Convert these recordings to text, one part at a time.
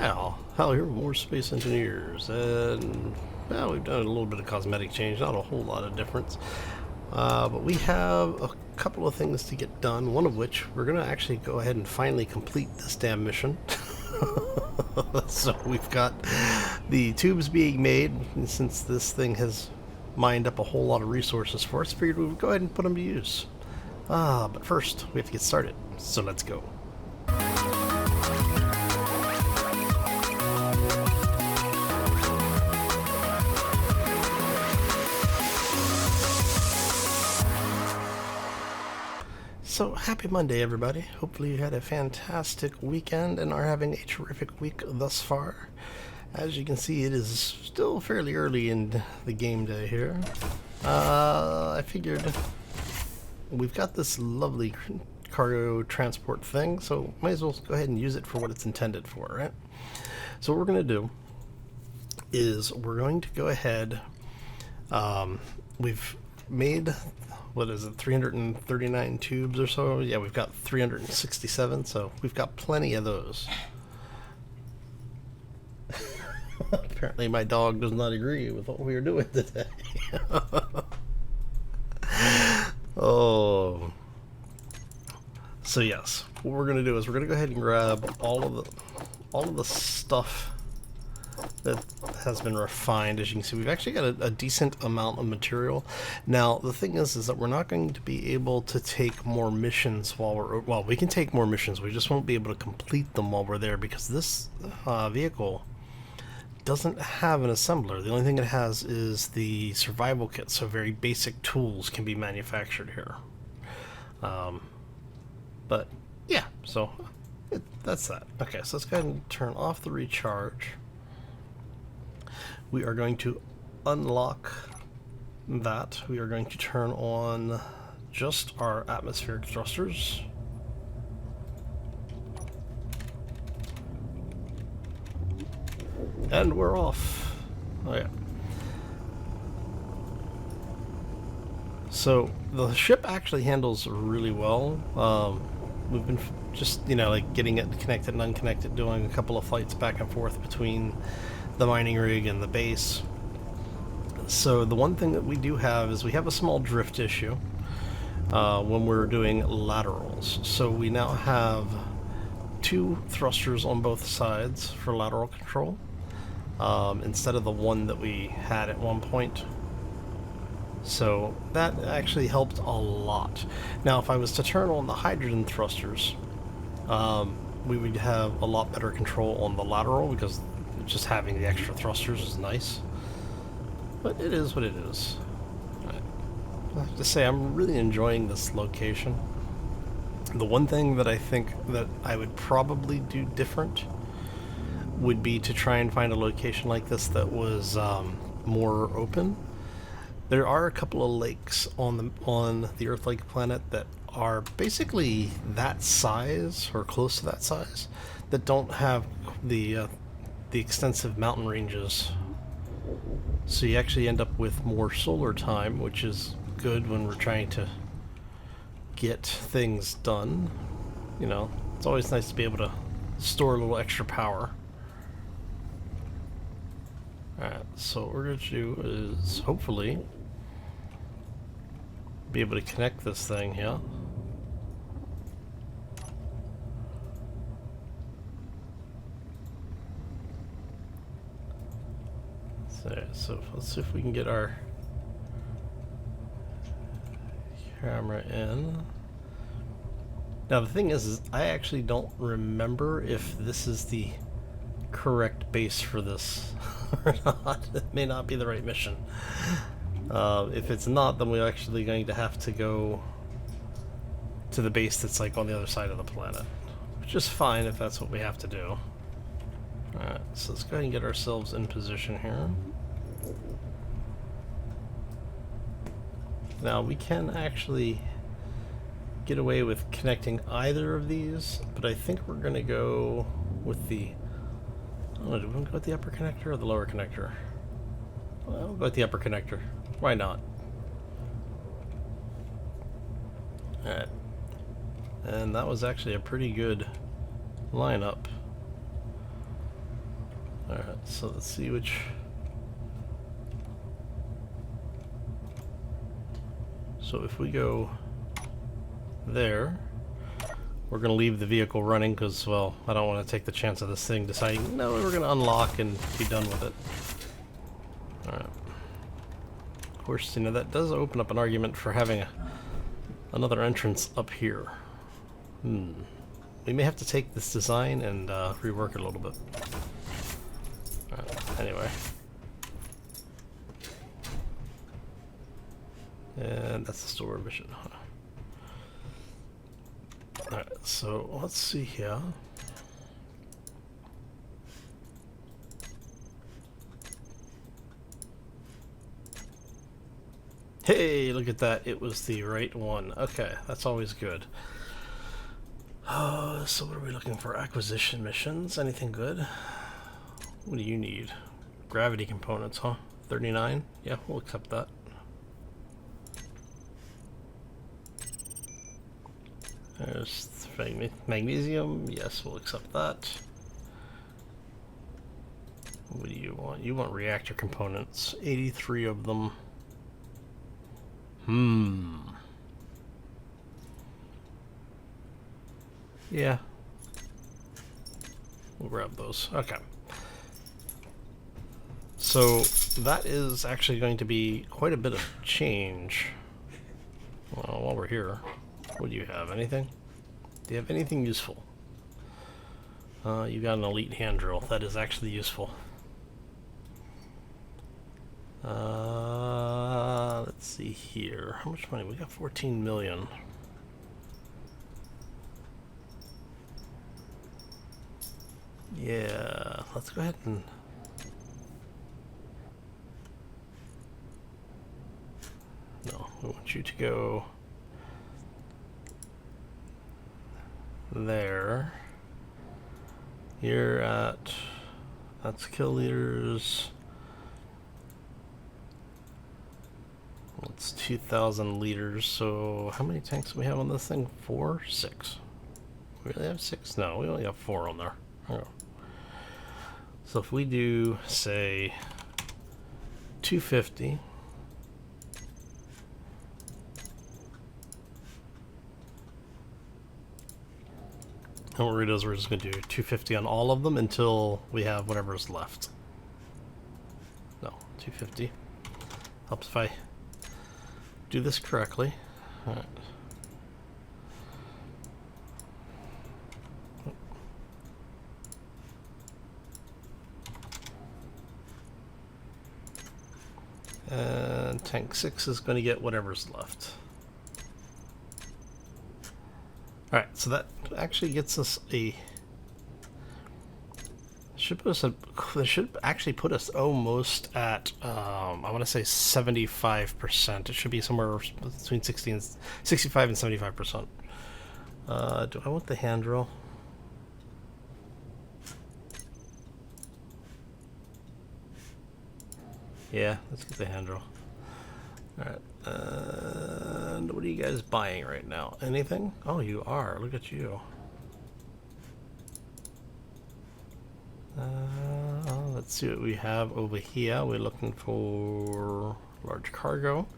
Well, hell, here with more space engineers, and well, we've done a little bit of cosmetic change, not a whole lot of difference. But we have a couple of things to get done, one of which we're going to actually go ahead and finally complete this damn mission. So we've got the tubes being made, and since this thing has mined up a whole lot of resources for us, figured we would go ahead and put them to use. But first, we have to get started, so let's go. So, happy Monday, everybody. Hopefully you had a fantastic weekend and are having a terrific week thus far. As you can see, it is still fairly early in the game day here. I figured we've got this lovely cargo transport thing, so might as well go ahead and use it for what it's intended for, right? So what we're going to do is we're going to go ahead, we've made, what is it, 339 tubes or so? Yeah, we've got 367, so we've got plenty of those. Apparently my dog does not agree with what we are doing today. Oh. So yes, what we're going to do is we're going to go ahead and grab all of the stuff that has been refined. As you can see, we've actually got a decent amount of material. Now the thing is that we're not going to be able to take more missions while we can take more missions, we just won't be able to complete them while we're there, because this vehicle doesn't have an assembler. The only thing it has is the survival kit, so very basic tools can be manufactured here. But yeah, so that's that. Okay, so let's go ahead and turn off the recharge. We are going to unlock that. We are going to turn on just our atmospheric thrusters. And we're off. Oh yeah. So the ship actually handles really well. We've been just, like getting it connected and unconnected, doing a couple of flights back and forth between the mining rig and the base. So the one thing that we do have is we have a small drift issue when we're doing laterals. So we now have 2 thrusters on both sides for lateral control, instead of the one that we had at one point. So that actually helped a lot. Now if I was to turn on the hydrogen thrusters, we would have a lot better control on the lateral, because just having the extra thrusters is nice. But it is what it is. Right. I have to say, I'm really enjoying this location. The one thing that I think that I would probably do different would be to try and find a location like this that was more open. There are a couple of lakes on the Earth-like planet that are basically that size, or close to that size, that don't have the extensive mountain ranges. So you actually end up with more solar time, which is good when we're trying to get things done. It's always nice to be able to store a little extra power. Alright, so what we're going to do is hopefully be able to connect this thing here. So let's see if we can get our camera in. Now the thing is I actually don't remember if this is the correct base for this or not. It may not be the right mission. If it's not, then we're actually going to have to go to the base that's like on the other side of the planet, which is fine if that's what we have to do. Alright, so let's go ahead and get ourselves in position here. Now we can actually get away with connecting either of these, but I think we're going to go with the... I don't know, do we want to go with the upper connector or the lower connector? Well, we'll go with the upper connector. Why not? Alright. And that was actually a pretty good lineup. Alright, so let's see which... So if we go there, we're going to leave the vehicle running because, well, I don't want to take the chance of this thing deciding, no, we're going to unlock and be done with it. Alright. Of course, you know, that does open up an argument for having another entrance up here. We may have to take this design and rework it a little bit. Alright, anyway. And that's the store mission. Alright, so let's see here. Hey, look at that. It was the right one. Okay, that's always good. So what are we looking for? Acquisition missions? Anything good? What do you need? Gravity components, huh? 39? Yeah, we'll accept that. There's magnesium. Yes, we'll accept that. What do you want? You want reactor components. 83 of them. Yeah. We'll grab those. Okay. So that is actually going to be quite a bit of change. Well, while we're here, what do you have? Anything? Do you have anything useful? You got an elite hand drill. That is actually useful. Let's see here. How much money? We got 14 million. Yeah, let's go ahead and... No, we want you to go there. You're at... That's kill leaders. It's 2,000 liters, so how many tanks do we have on this thing? 4? 6. We really have 6? No, we only have 4 on there. Oh. So if we do, say, 250, and what we're going to do is we're just going to do 250 on all of them until we have whatever's left. No, 250. Helps if I do this correctly. All right. And tank 6 is going to get whatever's left. Alright, so that actually gets us a... It should actually put us almost at, I want to say 75%. It should be somewhere between 65 and 75%. Do I want the hand drill? Yeah, let's get the hand drill. Alright, and what are you guys buying right now? Anything? Oh, you are. Look at you. Let's see what we have over here. We're looking for large cargo.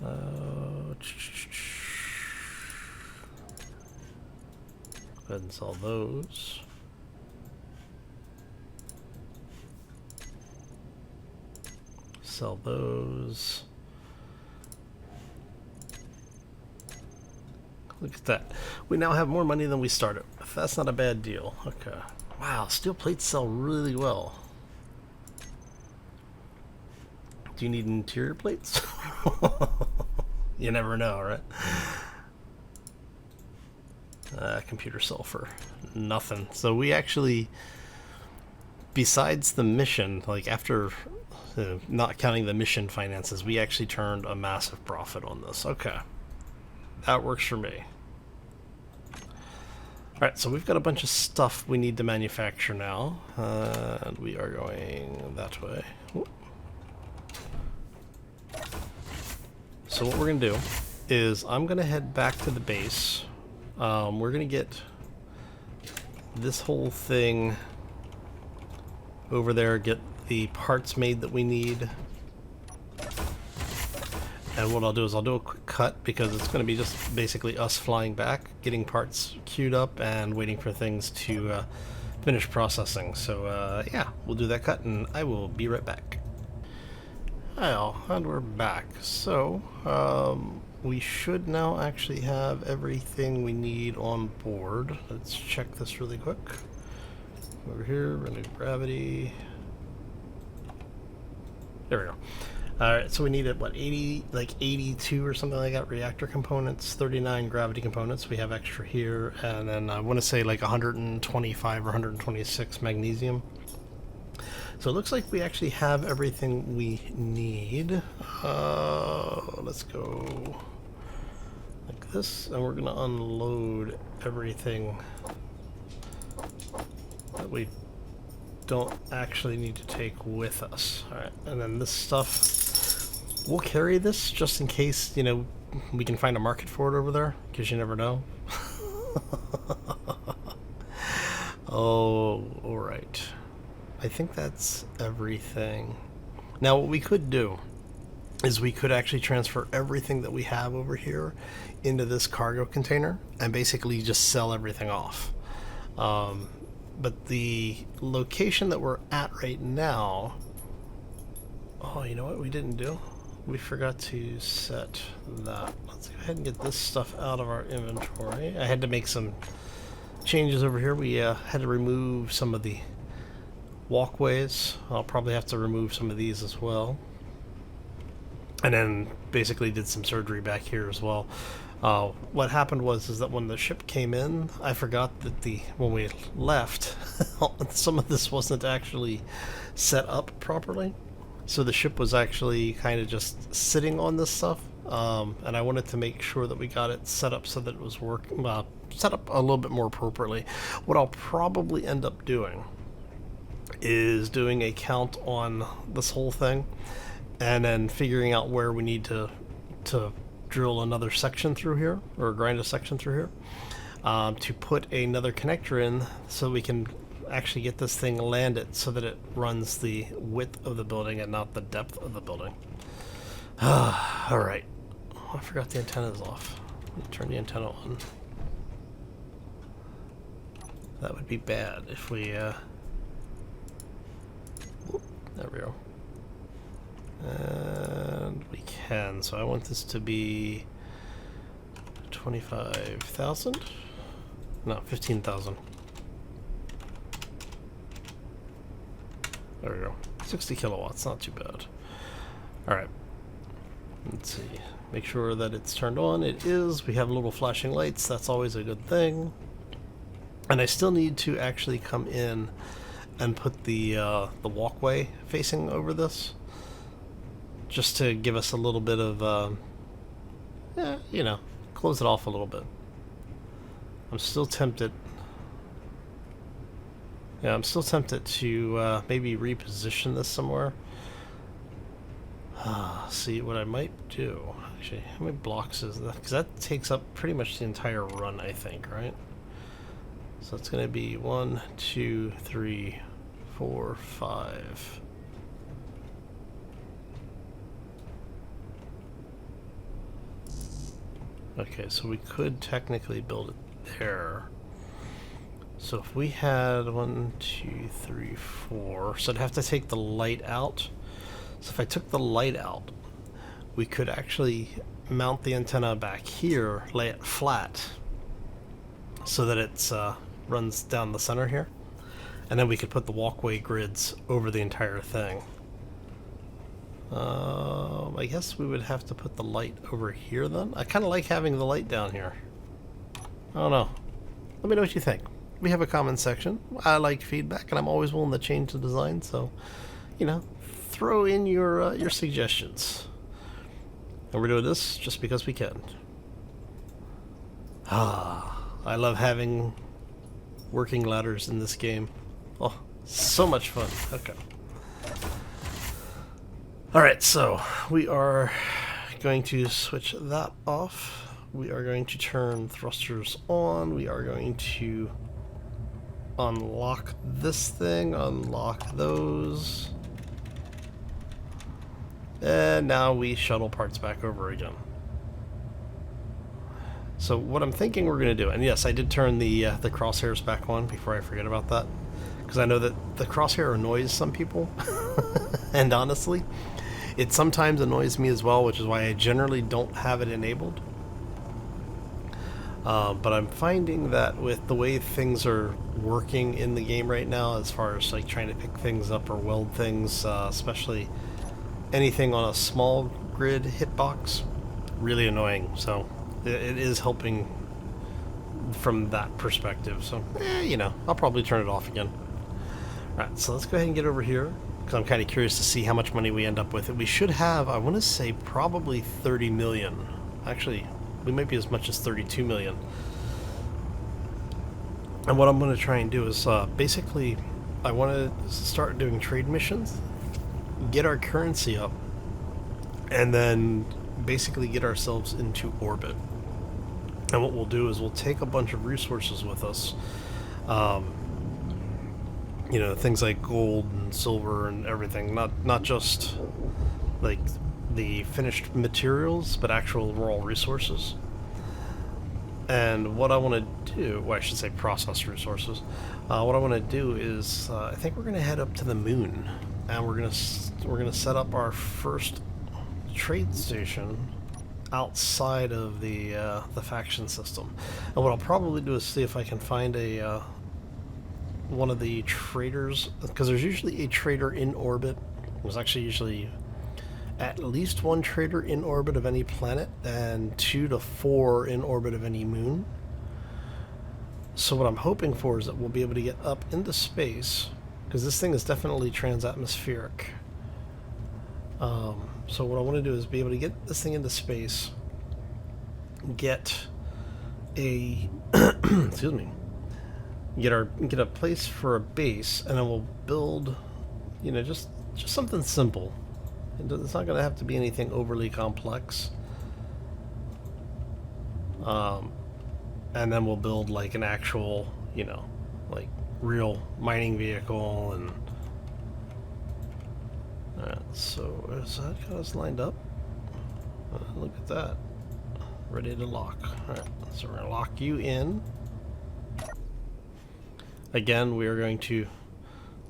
Go ahead and sell those. Sell those. Look at that. We now have more money than we started with. That's not a bad deal. Okay. Wow, steel plates sell really well. Do you need interior plates? You never know, right? Computer sulfur. Nothing. So we actually, besides the mission, like after not counting the mission finances, we actually turned a massive profit on this. Okay. That works for me. Alright, so we've got a bunch of stuff we need to manufacture now. And we are going that way. Ooh. So what we're going to do is I'm going to head back to the base. We're going to get this whole thing over there, get the parts made that we need. And what I'll do is I'll do a quick cut because it's going to be just basically us flying back, getting parts queued up, and waiting for things to finish processing. So yeah, we'll do that cut and I will be right back. Hi all, and we're back. So we should now actually have everything we need on board. Let's check this really quick. Over here, renew gravity. There we go. Alright, so we needed, what, 82 or something like that, reactor components, 39 gravity components we have extra here, and then I want to say like 125 or 126 magnesium. So it looks like we actually have everything we need. Let's go like this, and we're going to unload everything that we don't actually need to take with us. Alright, and then this stuff, we'll carry this just in case, you know, we can find a market for it over there, because you never know. Oh, alright. I think that's everything. Now what we could do is we could actually transfer everything that we have over here into this cargo container and basically just sell everything off. But the location that we're at right now... Oh, you know what we didn't do? We forgot to set that. Let's go ahead and get this stuff out of our inventory. I had to make some changes over here. We had to remove some of the walkways. I'll probably have to remove some of these as well. And then basically did some surgery back here as well. What happened was that when the ship came in, I forgot that when we left, some of this wasn't actually set up properly. So the ship was actually kind of just sitting on this stuff, and I wanted to make sure that we got it set up so that it was set up a little bit more appropriately. What I'll probably end up doing is doing a count on this whole thing, and then figuring out where we need to drill another section through here, or grind a section through here, to put another connector in so we can actually get this thing landed so that it runs the width of the building and not the depth of the building. Alright. Oh, I forgot the antenna's off. Turn the antenna on. That would be bad if we... there we go. And we can, so I want this to be 25,000? No, 15,000. There we go. 60 kilowatts, not too bad. Alright. Let's see. Make sure that it's turned on. It is. We have little flashing lights. That's always a good thing. And I still need to actually come in and put the walkway facing over this, just to give us a little bit of, you know, close it off a little bit. I'm still tempted. Yeah, I'm still tempted to maybe reposition this somewhere. See, what I might do, actually, how many blocks is that? Because that takes up pretty much the entire run, I think, right? So it's going to be 1, 2, 3, 4, 5. Okay, so we could technically build it there. So if we had 1, 2, 3, 4, so I'd have to take the light out. So if I took the light out, we could actually mount the antenna back here, lay it flat, so that it's runs down the center here, and then we could put the walkway grids over the entire thing. I guess we would have to put the light over here then. I kind of like having the light down here. I don't know. Let me know what you think. We have a comment section. I like feedback, and I'm always willing to change the design, so, you know, throw in your suggestions. And we're doing this just because we can. I love having working ladders in this game. Oh, so much fun. Okay. Alright, so we are going to switch that off. We are going to turn thrusters on. We are going to unlock this thing, unlock those. And now we shuttle parts back over again. So what I'm thinking we're going to do, and yes, I did turn the crosshairs back on before I forget about that, because I know that the crosshair annoys some people, and honestly, it sometimes annoys me as well, which is why I generally don't have it enabled. But I'm finding that with the way things are working in the game right now, as far as like trying to pick things up or weld things, especially anything on a small grid hitbox, really annoying. So it is helping from that perspective. So, you know, I'll probably turn it off again. Alright, so let's go ahead and get over here, because I'm kind of curious to see how much money we end up with. We should have, I want to say, probably 30 million. Actually, we might be as much as 32 million. And what I'm going to try and do is, basically, I want to start doing trade missions, get our currency up, and then basically get ourselves into orbit. And what we'll do is we'll take a bunch of resources with us, you know, things like gold and silver and everything, not just like the finished materials, but actual raw resources. And what I want to do, well, I should say processed resources. What I want to do is, I think we're going to head up to the moon, and we're gonna set up our first trade station outside of the faction system. And what I'll probably do is see if I can find a one of the traders, because there's usually a trader in orbit. There's actually usually at least one trader in orbit of any planet, and 2 to 4 in orbit of any moon. So what I'm hoping for is that we'll be able to get up into space, because this thing is definitely transatmospheric. So what I want to do is be able to get this thing into space, get a excuse me, get a place for a base, and then we'll build, you know, just something simple. It's not going to have to be anything overly complex. And then we'll build like an actual, you know, like real mining vehicle. And alright, so is that got us lined up? Look at that. Ready to lock. Alright, so we're going to lock you in. Again, we are going to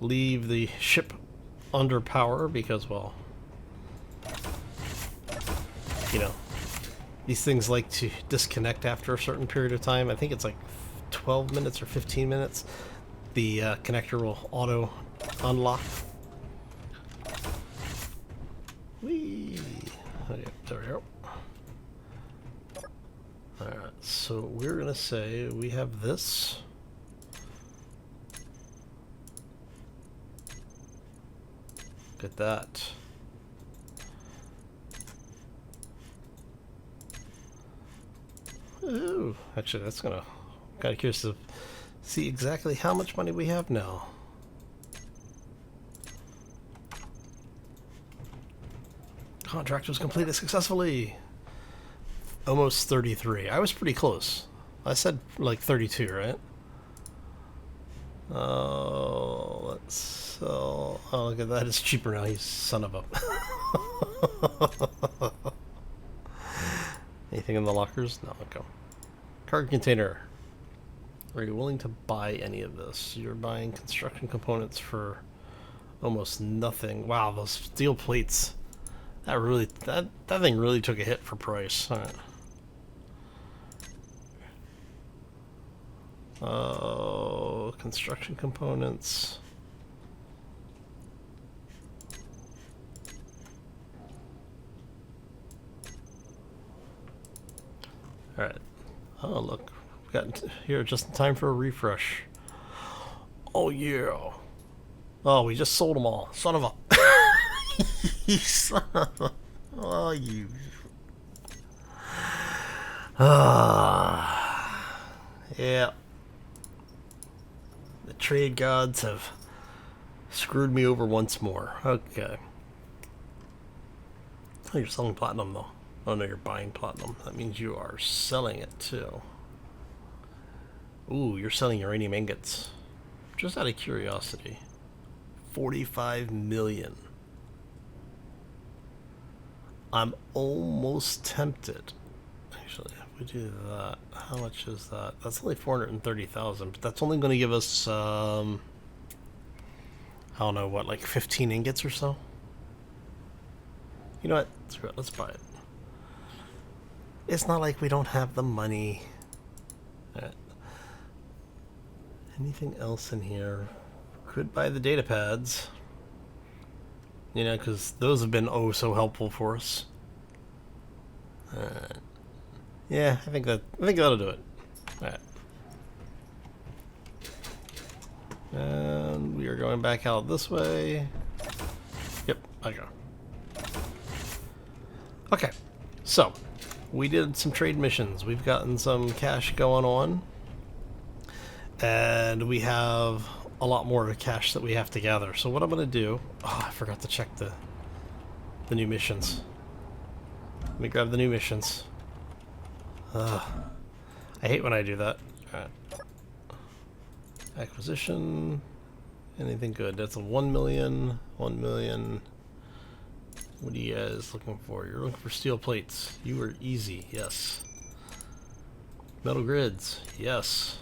leave the ship under power because, well, you know, these things like to disconnect after a certain period of time. I think it's like 12 minutes or 15 minutes. The connector will auto unlock. Whee! Okay, there we go. Alright, so we're going to say we have this. Look at that. Ooh, actually, that's gonna kind of curious to see exactly how much money we have now. Contract was completed successfully. Almost 33. I was pretty close. I said like 32, right? Oh, let's sell. Oh, look at that. It's cheaper now, you son of a. Anything in the lockers? No, okay. Cargo container. Are you willing to buy any of this? You're buying construction components for almost nothing. Wow, those steel plates. That thing really took a hit for price. All right. Oh, construction components. All right. Oh, look. We got here just in time for a refresh. Oh, yeah. Oh, we just sold them all. Son of a... You son of a... Oh, you... Yeah. The trade gods have screwed me over once more. Okay. Oh, you're selling platinum, though. Oh no, you're buying platinum. That means you are selling it too. Ooh, you're selling uranium ingots. Just out of curiosity. 45 million. I'm almost tempted. Actually, if we do that, how much is that? That's only 430,000, but that's only going to give us, I don't know, what, like 15 ingots or so? You know what? Screw it, let's buy it. It's not like we don't have the money. Alright. Anything else in here? Could buy the data pads. You know, because those have been oh so helpful for us. Yeah, I think that'll do it. Alright. And we are going back out this way. Yep, okay. Okay, so we did some trade missions. We've gotten some cash going on. And we have a lot more cash that we have to gather. So what I'm going to do... Oh, I forgot to check the new missions. Let me grab the new missions. I hate when I do that. Alright. Acquisition. Anything good? That's a 1 million. 1 million. What are you guys looking for? You're looking for steel plates. You are easy. Yes. Metal grids. Yes.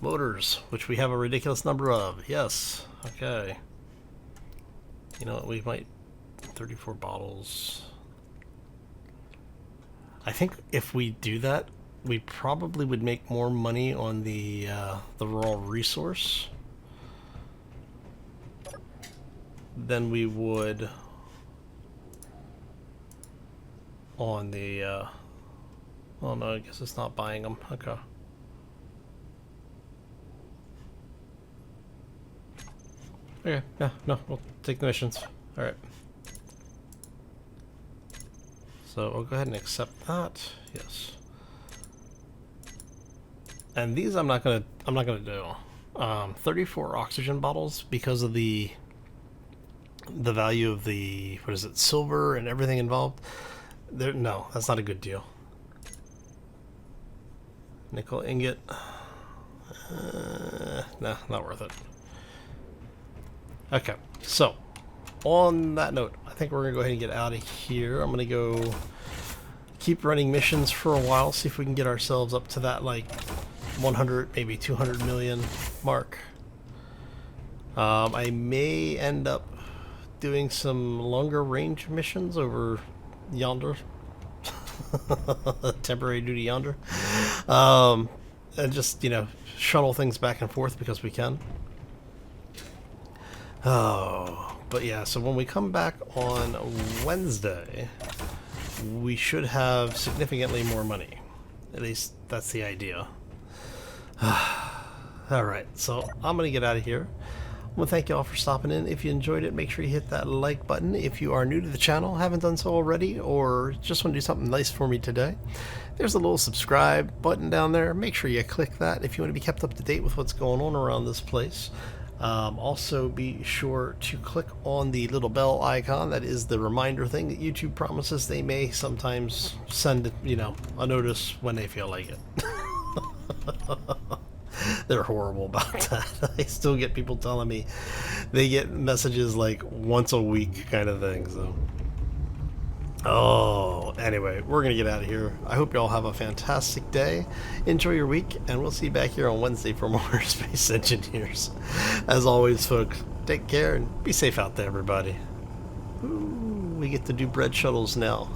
Motors, which we have a ridiculous number of. Yes. Okay. You know what? We might... 34 bottles. I think if we do that, we probably would make more money on the raw resource than we would on the... oh no, I guess it's not buying them. Okay. Okay, yeah, no, we'll take the missions. Alright. So we'll go ahead and accept that. Yes. And these I'm not gonna do. 34 oxygen bottles because of the value of the, what is it, silver and everything involved. There, no, that's not a good deal. Nickel ingot. Nah, not worth it. Okay, so on that note, I think we're gonna go ahead and get out of here. I'm gonna go keep running missions for a while, see if we can get ourselves up to that like 100, maybe 200 million mark. I may end up doing some longer range missions over yonder. Temporary duty yonder. And just, you know, shuttle things back and forth because we can. Oh, but yeah, so when we come back on Wednesday, we should have significantly more money. At least that's the idea. Alright, so I'm going to get out of here. I want to thank you all for stopping in. If you enjoyed it, make sure you hit that like button. If you are new to the channel, haven't done so already, or just want to do something nice for me today, there's a little subscribe button down there. Make sure you click that if you want to be kept up to date with what's going on around this place. Also be sure to click on the little bell icon. That is the reminder thing that YouTube promises they may sometimes send, you know, a notice when they feel like it. They're horrible about that. I still get people telling me they get messages like once a week kind of thing. So, oh, anyway, we're gonna get out of here. I hope you all have a fantastic day. Enjoy your week, and we'll see you back here on Wednesday for more Space Engineers. As always, folks, take care and be safe out there, everybody. Ooh, we get to do bread shuttles now.